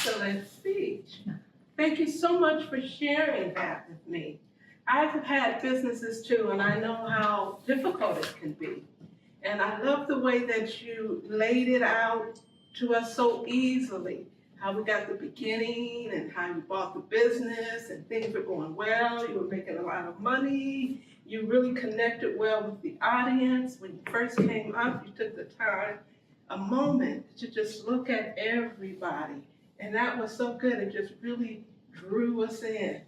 excellent speech. Thank you so much for sharing that with me. I've had businesses too, and I know how difficult it can be. And I love the way that you laid it out to us so easily, how we got the beginning and how you bought the business and things were going well, you were making a lot of money, you really connected well with the audience. When you first came up, you took the time, a moment to just look at everybody. And that was so good, it just really drew us in.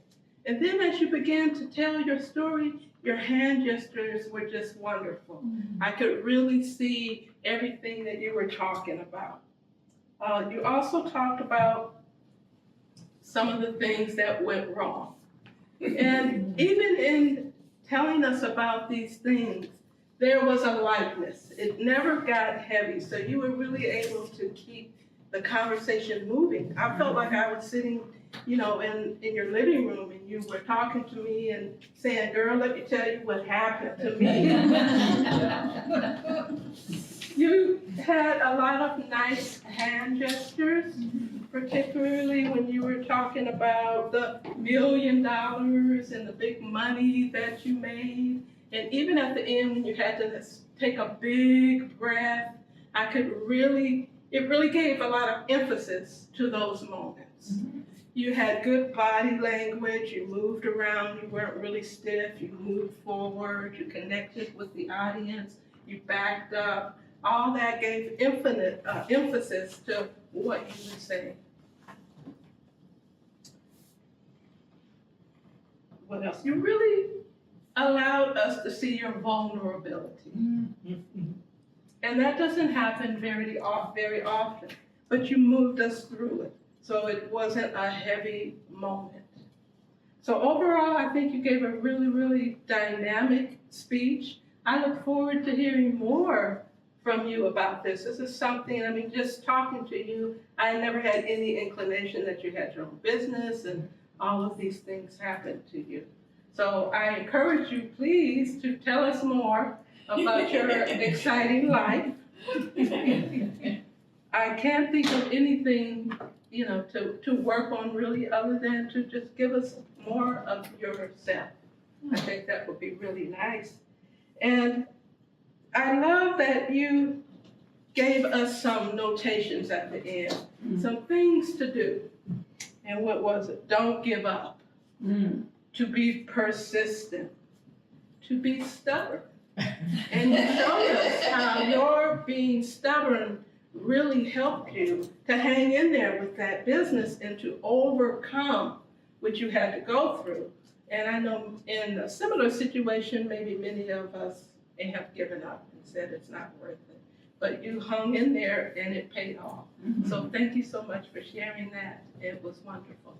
And then as you began to tell your story, your hand gestures were just wonderful. I could really see everything that you were talking about. You also talked about some of the things that went wrong. And even in telling us about these things, there was a lightness. It never got heavy, so you were really able to keep the conversation moving. I felt like I was sitting, you know, in your living room and you were talking to me and saying, girl, let me tell you what happened to me. You had a lot of nice hand gestures, particularly when you were talking about the $1 million and the big money that you made. And even at the end, when you had to take a big breath, it really gave a lot of emphasis to those moments. You had good body language, you moved around, you weren't really stiff, you moved forward, you connected with the audience, you backed up. All that gave infinite emphasis to what you were saying. What else? You really allowed us to see your vulnerability. And that doesn't happen very often, but you moved us through it. So it wasn't a heavy moment. So overall, I think you gave a really, really dynamic speech. I look forward to hearing more from you about this. This is something, I mean, just talking to you, I never had any inclination that you had your own business and all of these things happened to you. So I encourage you, please, to tell us more about your exciting life. I can't think of anything, you know, to work on really other than to just give us more of yourself. I think that would be really nice. And I love that you gave us some notations at the end, some things to do. And what was it? Don't give up. To be persistent. To be stubborn. And you showed us how your being stubborn really helped you to hang in there with that business and to overcome what you had to go through. And I know in a similar situation, maybe many of us have given up and said it's not worth it. But you hung in there and it paid off. So thank you so much for sharing that. It was wonderful.